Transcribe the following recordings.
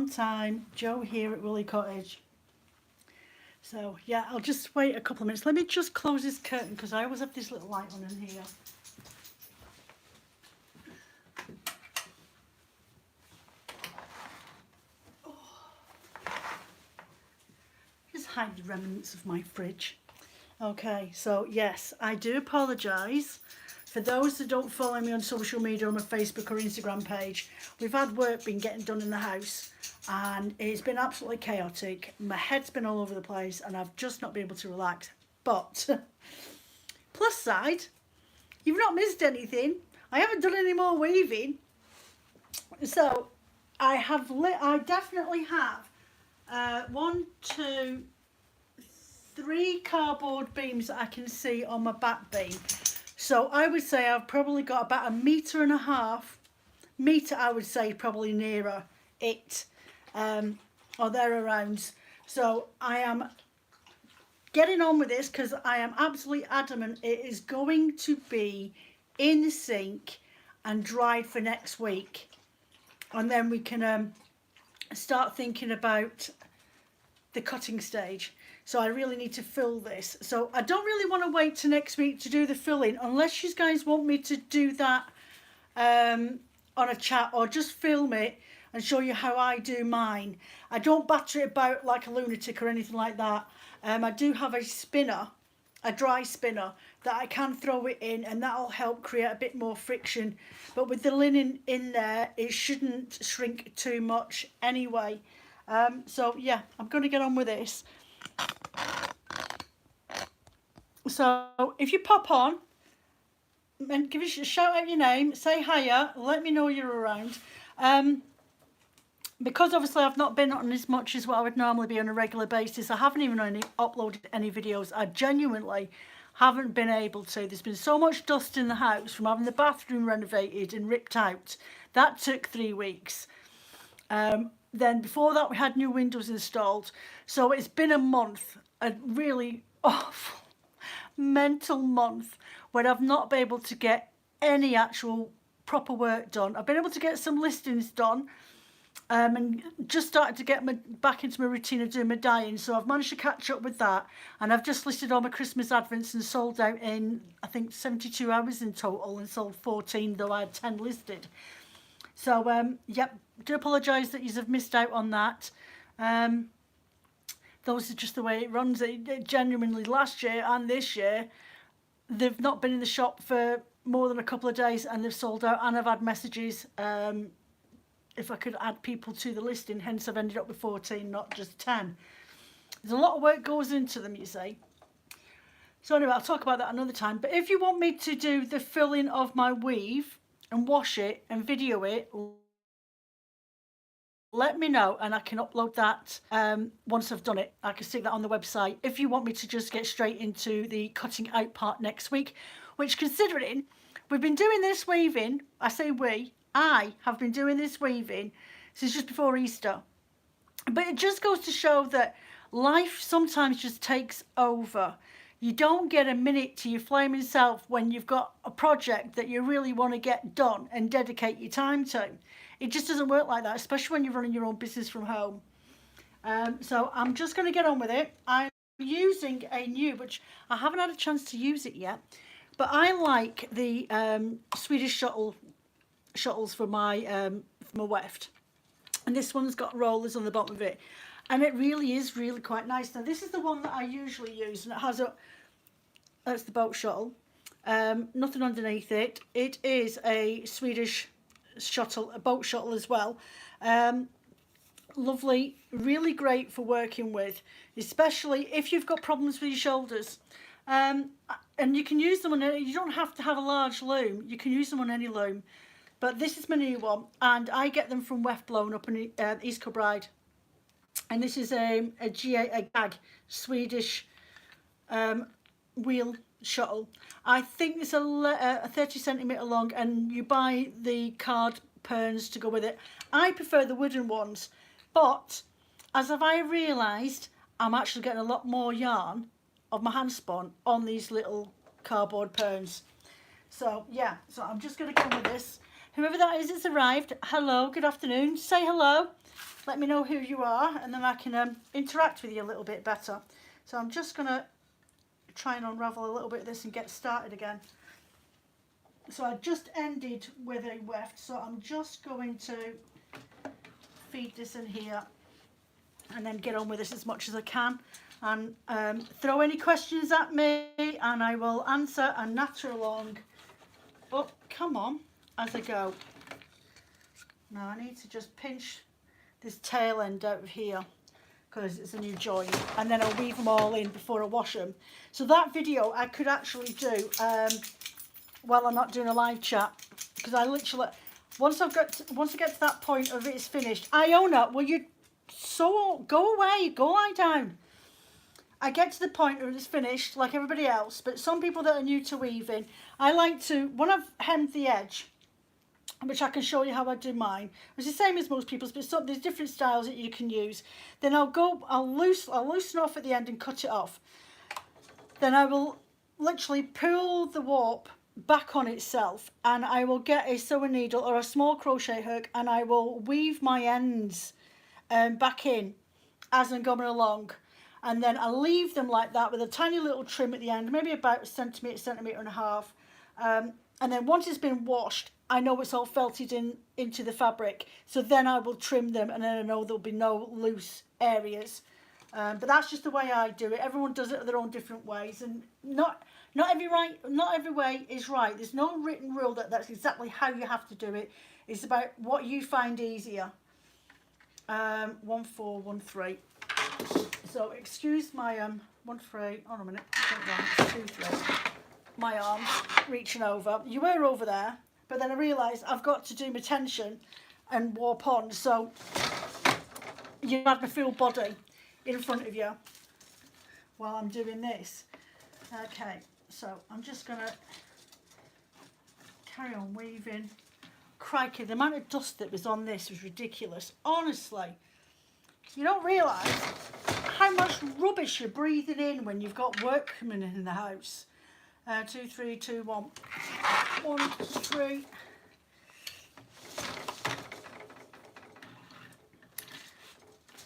on time. Jo here at Woolly Cottage. So yeah, I'll just wait a couple of minutes. Let me just close this curtain because I always have this little light on in here. Just hide the remnants of my fridge. Okay, so yes, I do apologise. For those that don't follow me on social media, on my Facebook or Instagram page, we've had work been getting done in the house and it's been absolutely chaotic. My head's been all over the place and I've just not been able to relax. But, plus side, you've not missed anything. I haven't done any more weaving. So, I definitely have 1, 2, 3 cardboard beams that I can see on my back beam. So I would say I've probably got about 1.5 meters, I would say probably nearer it, or thereabouts. So I am getting on with this because I am absolutely adamant it is going to be in the sink and dried for next week. And then we can start thinking about the cutting stage. So I really need to fill this. So I don't really want to wait till next week to do the filling unless you guys want me to do that on a chat or just film it and show you how I do mine. I don't batter it about like a lunatic or anything like that. I do have a spinner, a dry spinner that I can throw it in and that'll help create a bit more friction. But with the linen in there, it shouldn't shrink too much anyway. So yeah, I'm going to get on with this. So if you pop on and give us a shout out your name, say hiya, let me know you're around. Because obviously I've not been on as much as what I would normally be on a regular basis, I haven't even uploaded any videos. I genuinely haven't been able to. There's been so much dust in the house from having the bathroom renovated and ripped out. That took 3 weeks. Then before that we had new windows installed. So it's been a month, a really awful, mental month when I've not been able to get any actual proper work done. I've been able to get some listings done and just started to get back into my routine of doing my dyeing. So I've managed to catch up with that. And I've just listed all my Christmas advents and sold out in, I think, 72 hours in total and sold 14, though I had 10 listed. So, yep, do apologise that you have missed out on that. Those are just the way it runs. It genuinely, last year and this year, they've not been in the shop for more than a couple of days and they've sold out. And I've had messages if I could add people to the listing, hence I've ended up with 14, not just 10. There's a lot of work goes into them, you see. So anyway, I'll talk about that another time. But if you want me to do the filling of my weave and wash it and video it, let me know and I can upload that once I've done it. I can stick that on the website. If you want me to just get straight into the cutting out part next week, which, considering we've been doing this weaving, I say I have been doing this weaving since just before Easter. But it just goes to show that life sometimes just takes over. You don't get a minute to your flaming self when you've got a project that you really want to get done and dedicate your time to. It just doesn't work like that, especially when you're running your own business from home. So I'm just going to get on with it. I'm using a new, which I haven't had a chance to use it yet, but I like the Swedish shuttles for my weft. And this one's got rollers on the bottom of it. And it really is really quite nice. Now this is the one that I usually use, and it has that's the boat shuttle. Nothing underneath it. It is a Swedish shuttle, a boat shuttle as well. Lovely, really great for working with, especially if you've got problems with your shoulders. And you can use them on you don't have to have a large loom. You can use them on any loom. But this is my new one, and I get them from Weft Blown up in East Kilbride. And this is a GAG Swedish wheel shuttle. I think it's a 30 centimetre long, and you buy the card perns to go with it. I prefer the wooden ones, but as I realised, I'm actually getting a lot more yarn of my hand spun on these little cardboard perns. So yeah, so I'm just going to come with this. Whoever that is that's arrived, hello, good afternoon. Say hello. Let me know who you are, and then I can interact with you a little bit better. So I'm just going to try and unravel a little bit of this and get started again. So I just ended with a weft, so I'm just going to feed this in here and then get on with this as much as I can, and throw any questions at me and I will answer and natter along. Oh, come on, as I go. Now I need to just pinch this tail end out of here because it's a new joint, and then I'll weave them all in before I wash them. So that video I could actually do while I'm not doing a live chat, because I literally, once I get to that point of it's finished, Iona, will you go away, go lie down. I get to the point where it's finished like everybody else, but some people that are new to weaving, I like to, when I've hemmed the edge, which I can show you how I do mine, it's the same as most people's, but there's different styles that you can use. Then I'll loosen off at the end and cut it off. Then I will literally pull the warp back on itself, and I will get a sewing needle or a small crochet hook, and I will weave my ends back in as I'm going along, and then I leave them like that with a tiny little trim at the end, maybe about a centimetre and a half, and then once it's been washed, I know it's all felted into the fabric, so then I will trim them, and then I know there'll be no loose areas. But that's just the way I do it. Everyone does it their own different ways, and not every way is right. There's no written rule that's exactly how you have to do it. It's about what you find easier. 1 4 1 3. So excuse my 1 3. Hold on a minute. It's 2 3. My arms reaching over. You were over there, but then I realised I've got to do my tension and warp on. So you have my full body in front of you while I'm doing this. Okay, so I'm just going to carry on weaving. Crikey, the amount of dust that was on this was ridiculous. Honestly, you don't realise how much rubbish you're breathing in when you've got work coming in the house. 2 3 2 1 1 3.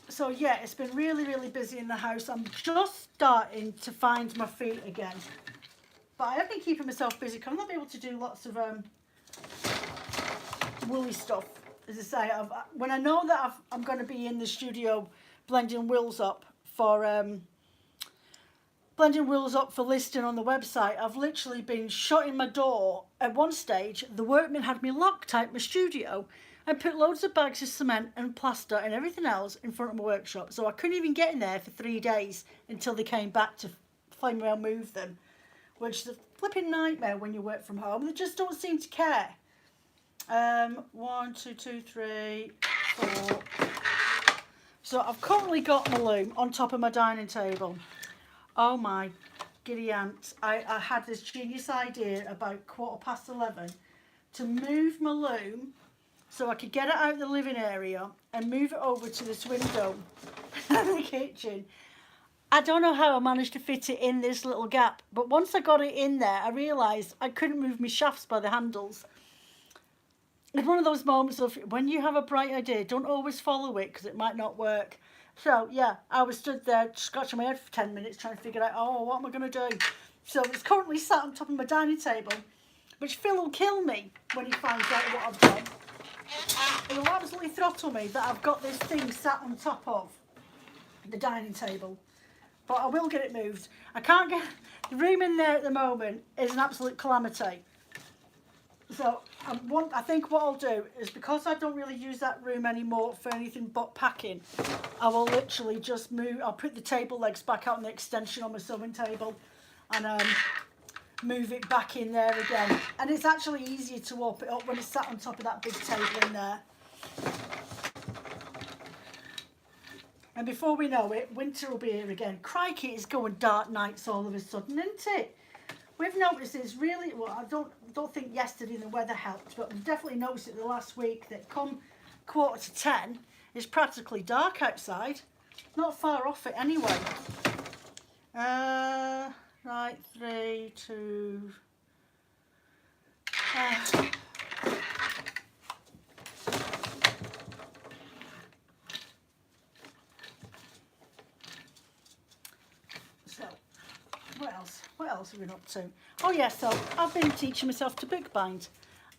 So yeah, it's been really busy in the house. I'm just starting to find my feet again, but I have been keeping myself busy because I'm not able to do lots of woolly stuff. As I say, when I know that I'm going to be in the studio blending wools up for listing on the website, I've literally been shutting my door. At one stage, the workmen had me locked out my studio and put loads of bags of cement and plaster and everything else in front of my workshop, so I couldn't even get in there for 3 days until they came back to find me and move them, which is a flipping nightmare when you work from home. They just don't seem to care. 1 2 2 3 4. So I've currently got my loom on top of my dining table. Oh my giddy ants, I had this genius idea about 11:15 to move my loom so I could get it out of the living area and move it over to this window in the kitchen. I don't know how I managed to fit it in this little gap, but once I got it in there, I realised I couldn't move my shafts by the handles. It's one of those moments of when you have a bright idea, don't always follow it because it might not work. So yeah, I was stood there scratching my head for 10 minutes trying to figure out, oh, what am I going to do? So it's currently sat on top of my dining table, which Phil will kill me when he finds out what I've done. It'll absolutely throttle me that I've got this thing sat on top of the dining table. But I will get it moved. I can't get the room in there at the moment is an absolute calamity. So I think what I'll do is, because I don't really use that room anymore for anything but packing, I will literally just move. I'll put the table legs back out on the extension on my sewing table and move it back in there again. And it's actually easier to warp it up when it's sat on top of that big table in there. And before we know it, winter will be here again. Crikey, it's going dark nights all of a sudden, isn't it? We've noticed it's really, well, I don't think yesterday the weather helped, but we've definitely noticed it the last week that come 9:45, it's practically dark outside. Not far off it anyway. Right, 3 2. else? What else have we been up to? Oh yeah, so I've been teaching myself to bookbind,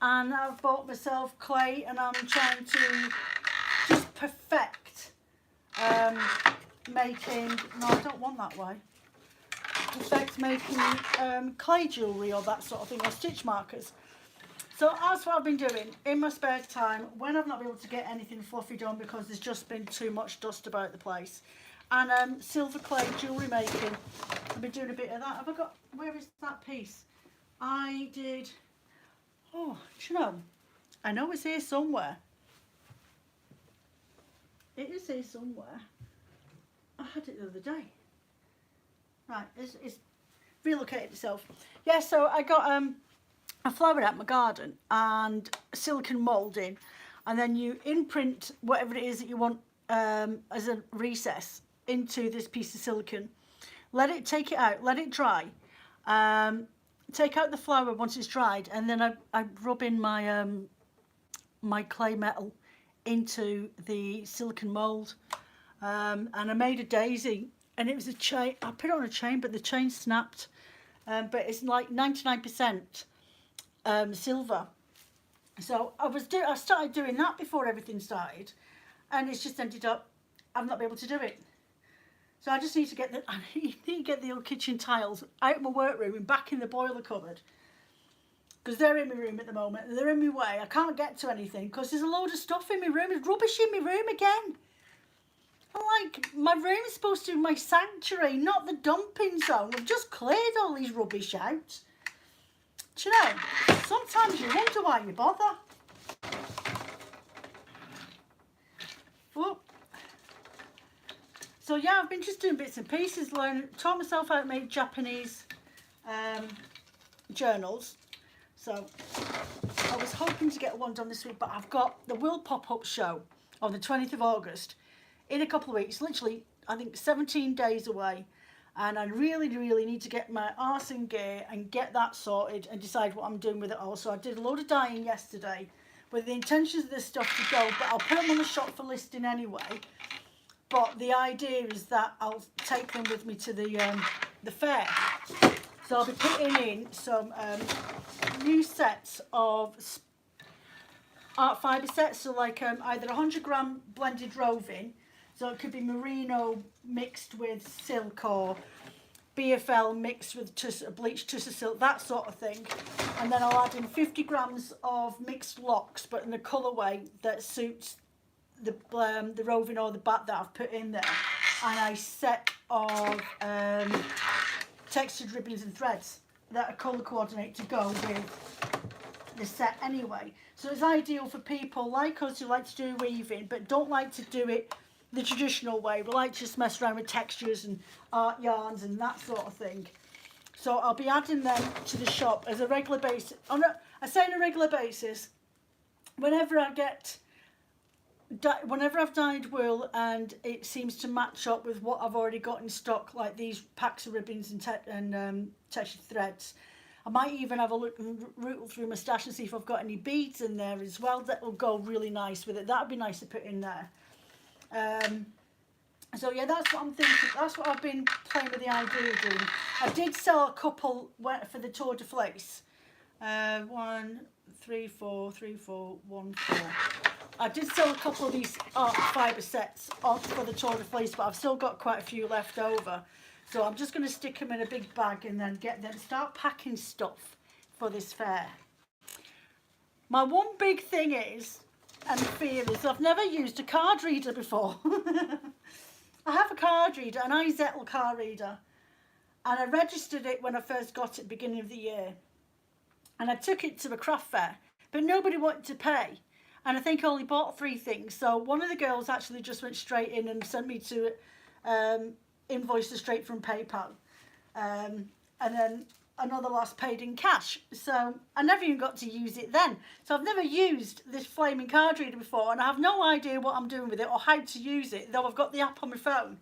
and I've bought myself clay, and I'm trying to just perfect making. No, I don't want that way. Perfect making clay jewellery or that sort of thing, or stitch markers. So that's what I've been doing in my spare time when I've not been able to get anything fluffy done because there's just been too much dust about the place. And silver clay jewellery making. I've been doing a bit of that. Have I got, where is that piece? I did, oh, do you know, I know it's here somewhere. It is here somewhere. I had it the other day. Right, it's relocated itself. Yeah, so I got a flower out my garden and silicone moulding, and then you imprint whatever it is that you want as a recess into this piece of silicone. Take it out, let it dry. Take out the flower once it's dried, and then I rub in my my clay metal into the silicone mould. And I made a daisy, and it was a chain. I put it on a chain, but the chain snapped. But it's like 99% silver. So I started doing that before everything started, and it's just ended up I've not been able to do it. So I just need to get the old kitchen tiles out of my workroom and back in the boiler cupboard, because they're in my room at the moment and they're in my way. I can't get to anything because there's a load of stuff in my room. There's rubbish in my room again. I'm like, my room is supposed to be my sanctuary, not the dumping zone. I've just cleared all these rubbish out. Do you know, sometimes you wonder why you bother. Well, so yeah, I've been just doing bits and pieces, taught myself how to make Japanese journals. So I was hoping to get one done this week, but I've got the Will Pop-Up show on the 20th of August in a couple of weeks, literally I think 17 days away, and I really need to get my arse in gear and get that sorted and decide what I'm doing with it all. So I did a load of dyeing yesterday with the intentions of this stuff to go, but I'll put them on the shop for listing anyway. But the idea is that I'll take them with me to the fair. So I'll be putting in some new sets of art fibre sets, so like either 100 gram blended roving, so it could be merino mixed with silk, or BFL mixed with bleached tussar silk, that sort of thing. And then I'll add in 50 grams of mixed locks, but in a colourway that suits the roving or the bat that I've put in there, and a set of textured ribbons and threads that are colour coordinate to go with the set anyway. So it's ideal for people like us who like to do weaving but don't like to do it the traditional way. We like to just mess around with textures and art yarns and that sort of thing. So I'll be adding them to the shop as a regular basis. I say on a regular basis, whenever I've dyed wool and it seems to match up with what I've already got in stock, like these packs of ribbons and textured threads. I might even have a look and rootle through my stash and see if I've got any beads in there as well that will go really nice with it. That would be nice to put in there. So yeah, that's what I'm thinking. That's what I've been playing with the idea of doing. I did sell a couple for the Tour de Flace. 1, 3, 4, 3, 4, 1, 4. I did sell a couple of these art fibre sets for the Tour de Flace, but I've still got quite a few left over. So I'm just going to stick them in a big bag and then start packing stuff for this fair. My one big thing is, and fear is, I've never used a card reader before. I have a card reader, an iZettle card reader, and I registered it when I first got it beginning of the year. And I took it to a craft fair, but nobody wanted to pay. And I think I only bought 3 things. So one of the girls actually just went straight in and sent me to invoice straight from PayPal. And then another lass paid in cash. So I never even got to use it then. So I've never used this flaming card reader before, and I have no idea what I'm doing with it or how to use it, though I've got the app on my phone.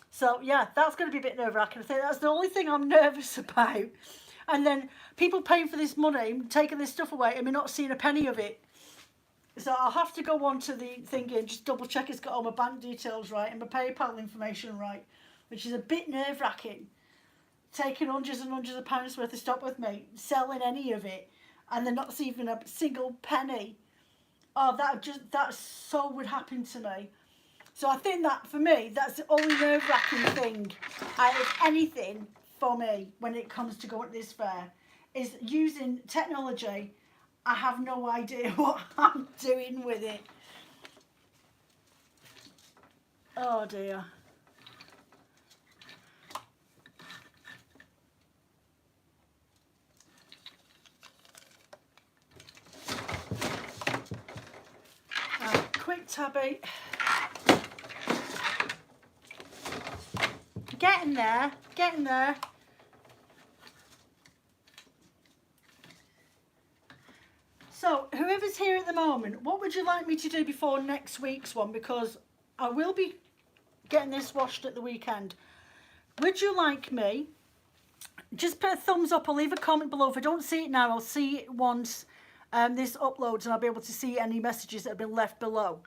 So yeah, that's going to be a bit nerve-wracking. I think that's the only thing I'm nervous about. And then people paying for this money, taking this stuff away, and me not seeing a penny of it. So I'll have to go on to the thing and just double check it's got all my bank details right and my PayPal information right, which is a bit nerve-wracking. taking hundreds and hundreds of pounds worth of stock with me, selling any of it, and they're not saving a single penny. Oh, that so would happen to me. So I think that for me, that's the only nerve-wracking thing out of anything for me when it comes to going to this fair, is using technology. I have no idea what I'm doing with it. Oh dear. Quick tabby. Getting there, getting there. So, whoever's here at the moment, what would you like me to do before next week's one? Because I will be getting this washed at the weekend. Would you like me, just put a thumbs up or leave a comment below. If I don't see it now, I'll see it once this uploads, and I'll be able to see any messages that have been left below.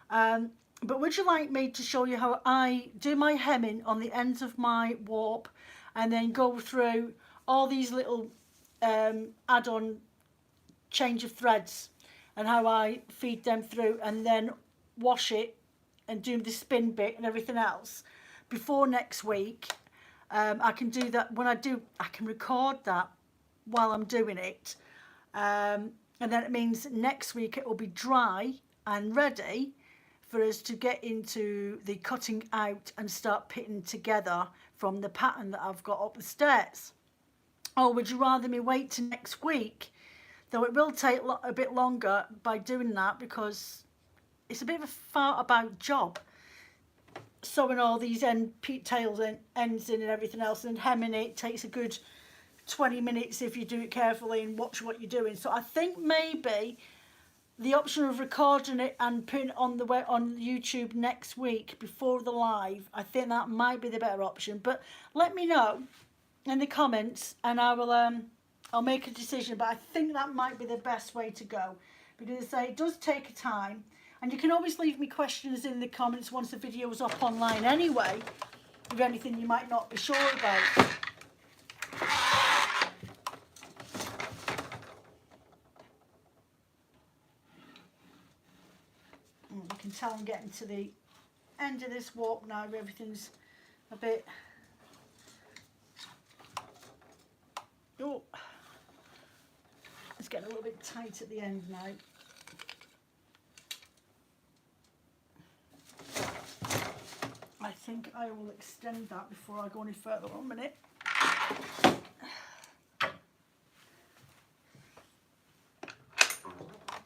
But would you like me to show you how I do my hemming on the ends of my warp, and then go through all these little add-on change of threads, and how I feed them through, and then wash it and do the spin bit and everything else before next week? I can do that when I do. I can record that while I'm doing it, and then it means next week it will be dry and ready for us to get into the cutting out and start pitting together from the pattern that I've got up the stairs. Or would you rather me wait till next week? Though it will take a bit longer by doing that, because it's a bit of a far about job, sewing all these tails and ends in and everything else, and hemming it takes a good 20 minutes if you do it carefully and watch what you're doing. So I think maybe the option of recording it and putting it on YouTube next week before the live, I think that might be the better option. But let me know in the comments, and I will I'll make a decision. But I think that might be the best way to go, because I say it does take a time, and you can always leave me questions in the comments once the video is up online anyway, of anything you might not be sure about. You can tell I'm getting to the end of this walk now. Everything's a bit... Oh, it's getting a little bit tight at the end now. I think I will extend that before I go any further. 1 minute.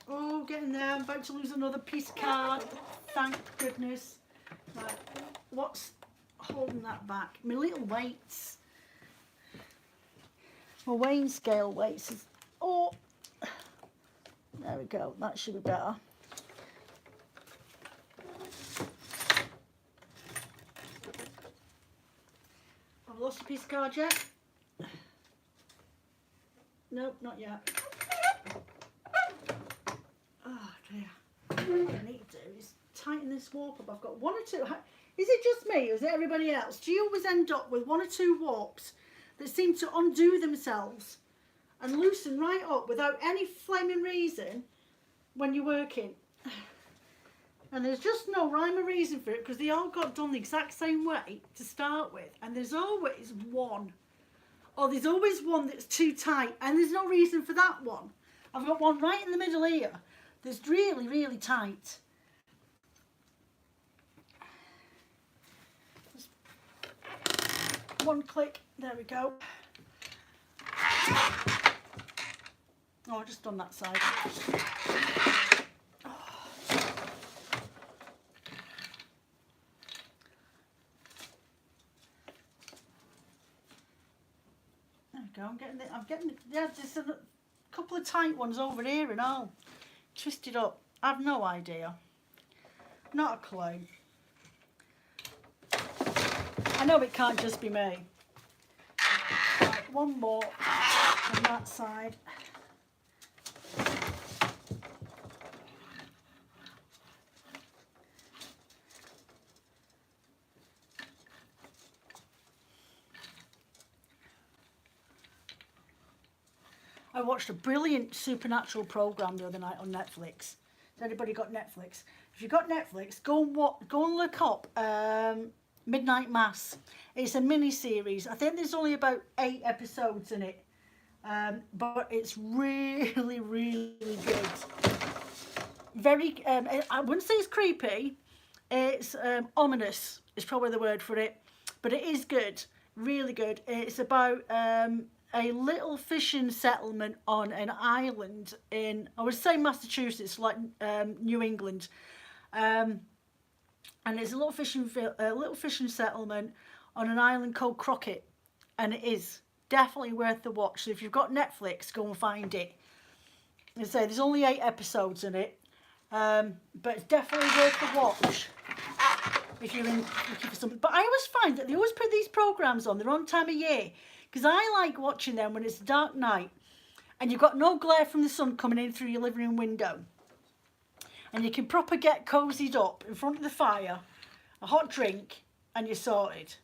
Oh, getting there. I'm about to lose another piece card. Thank goodness. Right, what's holding that back? My little weights. My weighing scale weights is... Oh, there we go. That should be better. I've lost a piece of card yet? Nope, not yet. Oh dear. What I need to do is tighten this warp up. I've got one or two. Is it just me, or is it everybody else? Do you always end up with one or two warps that seem to undo themselves and loosen right up without any flaming reason when you're working? And there's just no rhyme or reason for it, because they all got done the exact same way to start with, and there's always one, or there's always one that's too tight, and there's no reason for that one. I've got one right in the middle here that's really, really tight. Just one click, there we go. Oh, I've just done that side. Go. I'm getting, yeah, there's a couple of tight ones over here and all twisted up. I've no idea, not a clue. I know it can't just be me. Right, one more on that side. I watched a brilliant supernatural program the other night on Netflix. Has anybody got Netflix? If you've got Netflix, go and look up Midnight Mass. It's a mini series. I think there's only about 8 episodes in it, but it's really, really good. Very, I wouldn't say it's creepy. It's ominous is probably the word for it, but it is good, really good. It's about a little fishing settlement on an island in, I would say Massachusetts, like New England, and it's a little fishing settlement on an island called Crockett, and it is definitely worth the watch. So if you've got Netflix, go and find it. As I say, there's only 8 episodes in it, but it's definitely worth the watch if you're looking for something. But I always find that they always put these programs on the wrong time of year, because I like watching them when it's a dark night and you've got no glare from the sun coming in through your living room window, and you can proper get cozied up in front of the fire, a hot drink, and you're sorted.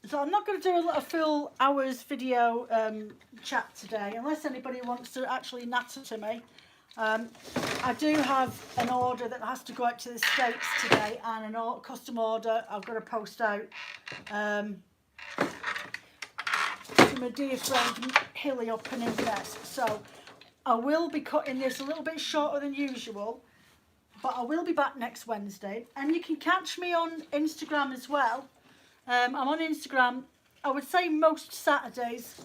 So I'm not going to do a full hours video chat today, unless anybody wants to actually natter to me. I do have an order that has to go out to the States today, and a custom order I've got to post out from a dear friend, Hilly, up in Inverness. So I will be cutting this a little bit shorter than usual, but I will be back next Wednesday, and you can catch me on Instagram as well. I'm on Instagram, I would say most Saturdays,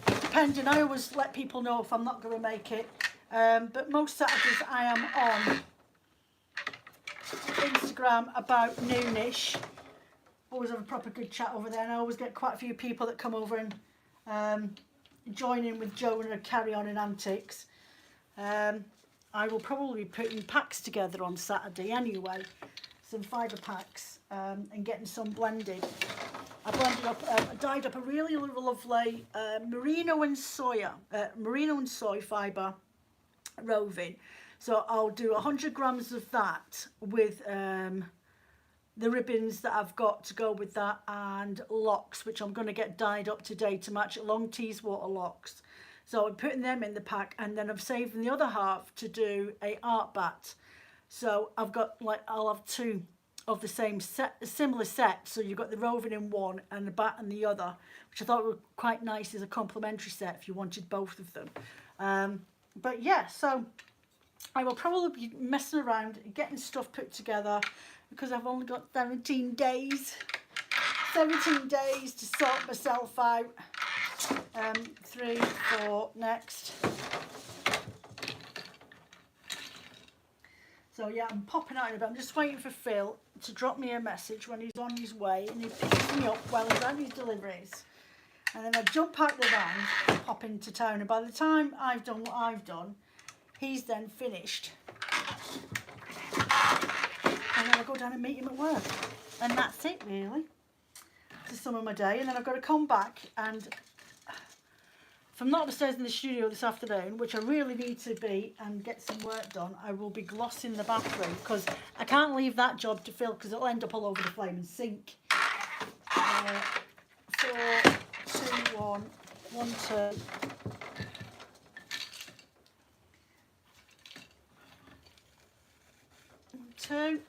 depending. I always let people know if I'm not going to make it, but most Saturdays I am on Instagram about noonish. Always have a proper good chat over there, and I always get quite a few people that come over and join in with Joe and carry on in antics. I will probably be putting packs together on Saturday anyway, some fibre packs, and getting some blended. I blended up, dyed up a really lovely merino and soy fibre roving. So I'll do 100 grams of that with the ribbons that I've got to go with that, and locks, which I'm going to get dyed up today to match long Teeswater locks. So I'm putting them in the pack, and then I'm saving the other half to do a art bat. So I've got, like, I'll have 2 of the same set, similar set. So you've got the roving in one and the bat in the other, which I thought were quite nice as a complementary set if you wanted both of them. But yeah, so I will probably be messing around, getting stuff put together, because I've only got 17 days to sort myself out. 3, 4, next. So yeah, I'm popping out in a bit. I'm just waiting for Phil to drop me a message when he's on his way, and he picks me up while he's on his deliveries. And then I jump out the van and pop into town, and by the time I've done what I've done, he's then finished. And then I go down and meet him at work. And that's it, really. This is some of my day. And then I've got to come back, and if I'm not upstairs in the studio this afternoon, which I really need to be and get some work done, I will be glossing the bathroom, because I can't leave that job to Phil, because it'll end up all over the flaming sink. 4, 2, 1, 1, 2. Two,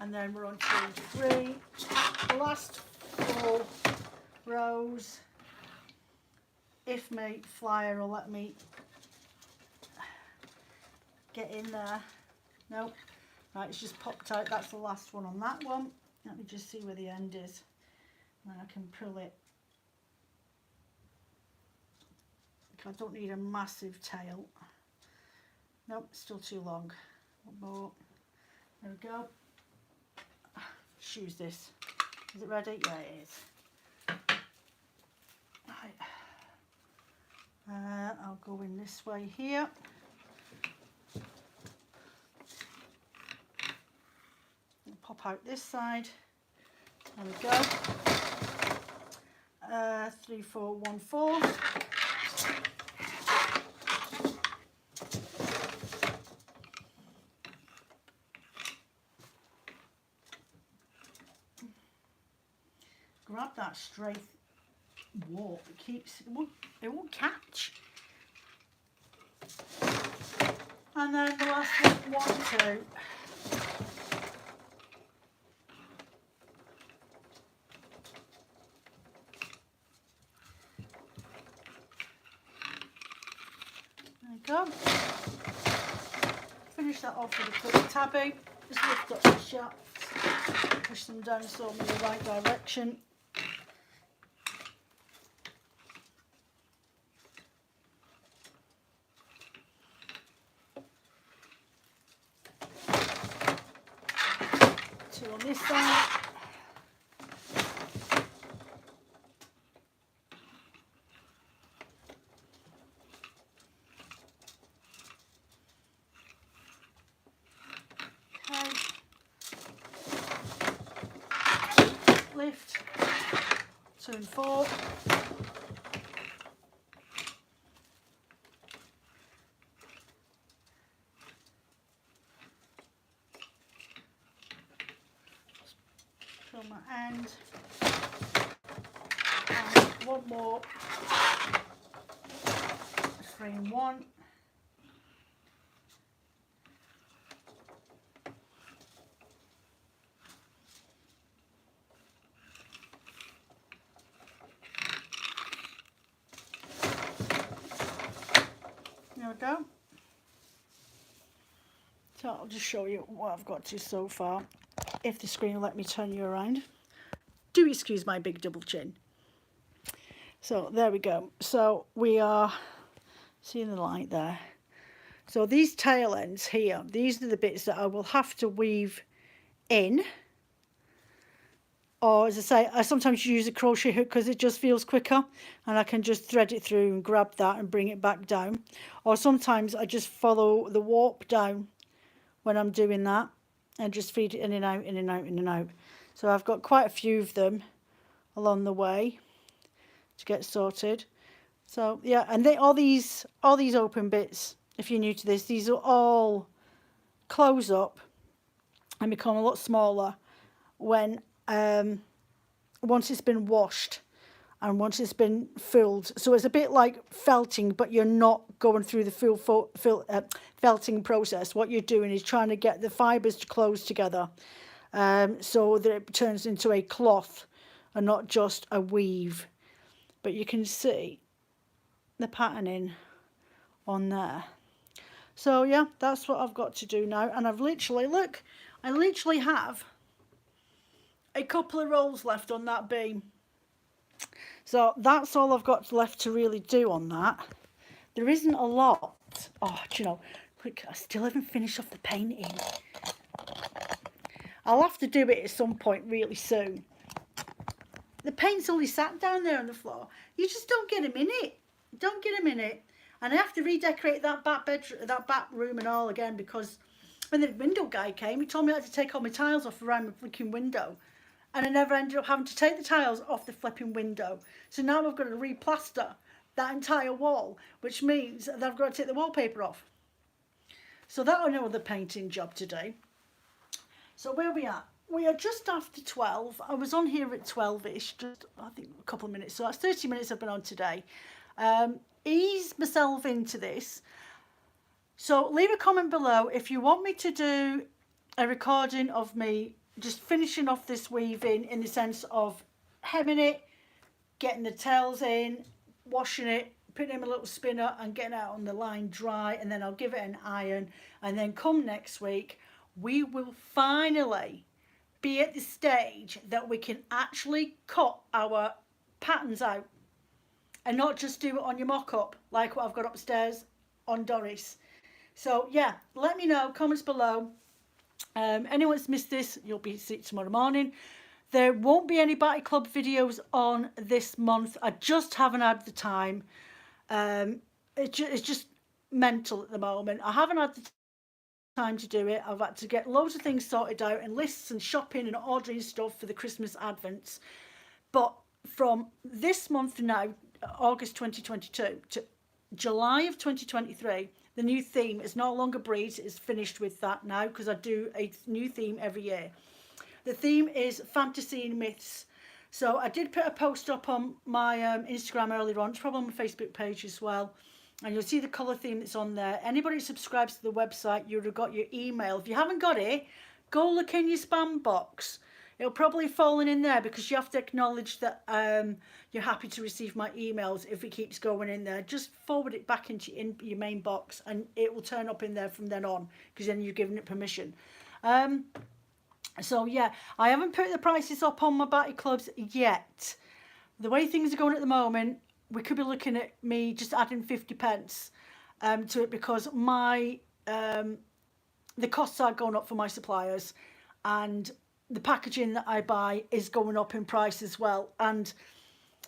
and then we're on 2, 3. The last 4 rows, if my flyer will let me get in there. Nope. Right, it's just popped out. That's the last one on that one. Let me just see where the end is, and then I can pull it. I don't need a massive tail. Nope, still too long. One more. There we go. Choose this. Is it ready? Yeah, it is. Right. I'll go in this way here. swap out this side. There we go. 3, 4, 1, 4. Grab that straight warp. It won't catch. And then the last one, 1, 2. There you go. Finish that off with a quick tabby. Just lift up the shafts, push them down so I'm in the right direction. Two on this side. Lift, 2 and 4. Pull my end. And one more. 3 and 1. There we go. So I'll just show you what I've got to so far. If the screen will let me turn you around. Do excuse my big double chin. So there we go. So we are seeing the light there. So these tail ends here, these are the bits that I will have to weave in. Or as I say, I sometimes use a crochet hook because it just feels quicker and I can just thread it through and grab that and bring it back down. Or sometimes I just follow the warp down when I'm doing that and just feed it in and out, in and out, in and out. So I've got quite a few of them along the way to get sorted. So yeah, and all these open bits, if you're new to this, these are all close up and become a lot smaller when once it's been washed and once it's been filled. So it's a bit like felting, but you're not going through the felting process. What you're doing is trying to get the fibres to close together so that it turns into a cloth and not just a weave. But you can see the patterning on there. So yeah, that's what I've got to do now. And I've literally, look, I literally have a couple of rolls left on that beam. So that's all I've got left to really do on that. There isn't a lot. Oh, do you know, quick, I still haven't finished off the painting. I'll have to do it at some point really soon. The paint's only sat down there on the floor. You just don't get them in it. Don't get them in it. And I have to redecorate that back bedroom, that back room and all again, because when the window guy came, he told me I had to take all my tiles off around my flipping window. And I never ended up having to take the tiles off the flipping window. So now I've got to replaster that entire wall, which means that I've got to take the wallpaper off. So that'll know the painting job today. So where we are? We are just after 12. I was on here at 12ish, just I think a couple of minutes. So that's 30 minutes I've been on today. Ease myself into this. So leave a comment below if you want me to do a recording of me just finishing off this weaving in the sense of hemming it, getting the tails in, washing it, putting it in a little spinner and getting it out on the line dry, and then I'll give it an iron, and then come next week we will finally be at the stage that we can actually cut our patterns out and not just do it on your mock-up like what I've got upstairs on Doris. So yeah, let me know, comments below. Anyone's missed this, you'll be see it tomorrow morning. There won't be any Batty Club videos on this month. I just haven't had the time. It's just mental at the moment. I haven't had the time to do it. I've had to get loads of things sorted out and lists and shopping and ordering stuff for the Christmas advents. But from this month now, August 2022 to July of 2023, the new theme is no longer breeds. It's finished with that now, because I do a new theme every year. The theme is fantasy and myths. So I did put a post up on my Instagram earlier on. It's probably on my Facebook page as well. And you'll see the colour theme that's on there. Anybody who subscribes to the website, you would have got your email. If you haven't got it, go look in your spam box. It'll probably fall in there, because you have to acknowledge that you're happy to receive my emails. If it keeps going in there, just forward it back into your main box, and it will turn up in there from then on, because then you're giving it permission. So yeah, I haven't put the prices up on my Batty Clubs yet. The way things are going at the moment, we could be looking at me just adding 50p to it, because my the costs are going up for my suppliers, and the packaging that I buy is going up in price as well. And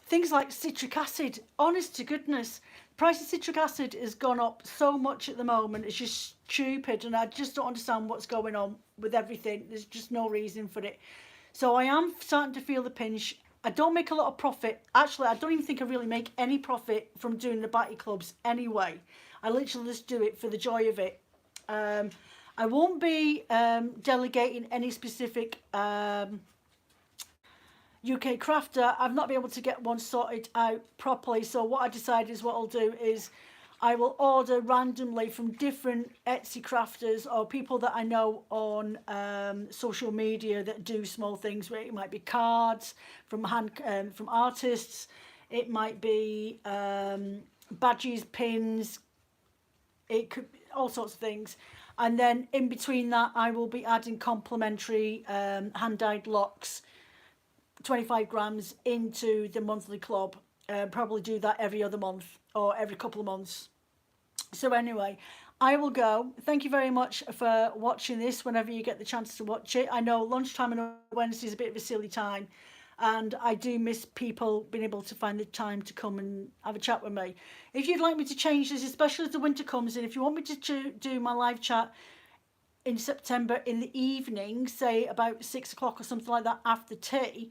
things like citric acid, honest to goodness, the price of citric acid has gone up so much at the moment. It's just stupid, and I just don't understand what's going on with everything. There's just no reason for it. So I am starting to feel the pinch. I don't make a lot of profit. Actually, I don't even think I really make any profit from doing the Batty Clubs anyway. I literally just do it for the joy of it. I won't be delegating any specific UK crafter. I've not been able to get one sorted out properly. So what I decided is, what I'll do is I will order randomly from different Etsy crafters or people that I know on social media that do small things. It might be cards from from artists. It might be badges, pins. It could be all sorts of things. And then in between that, I will be adding complimentary hand-dyed locks, 25 grams, into the monthly club. Probably do that every other month or every couple of months. So anyway, I will go. Thank you very much for watching this whenever you get the chance to watch it. I know lunchtime on a Wednesday is a bit of a silly time, and I do miss people being able to find the time to come and have a chat with me. If you'd like me to change this, especially as the winter comes in, if you want me to do my live chat in September in the evening, say about 6 o'clock or something like that after tea,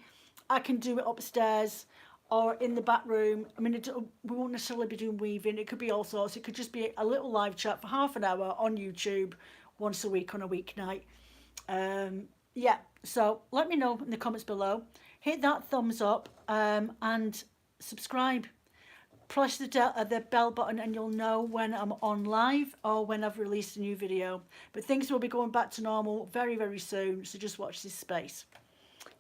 I can do it upstairs or in the back room. I mean, we won't necessarily be doing weaving. It could be all sorts. It could just be a little live chat for half an hour on YouTube once a week on a weeknight. Yeah, so let me know in the comments below. Hit that thumbs up and subscribe. Press the bell button and you'll know when I'm on live or when I've released a new video. But things will be going back to normal very, very soon, so just watch this space.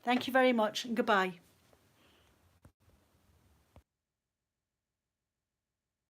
Thank you very much and goodbye.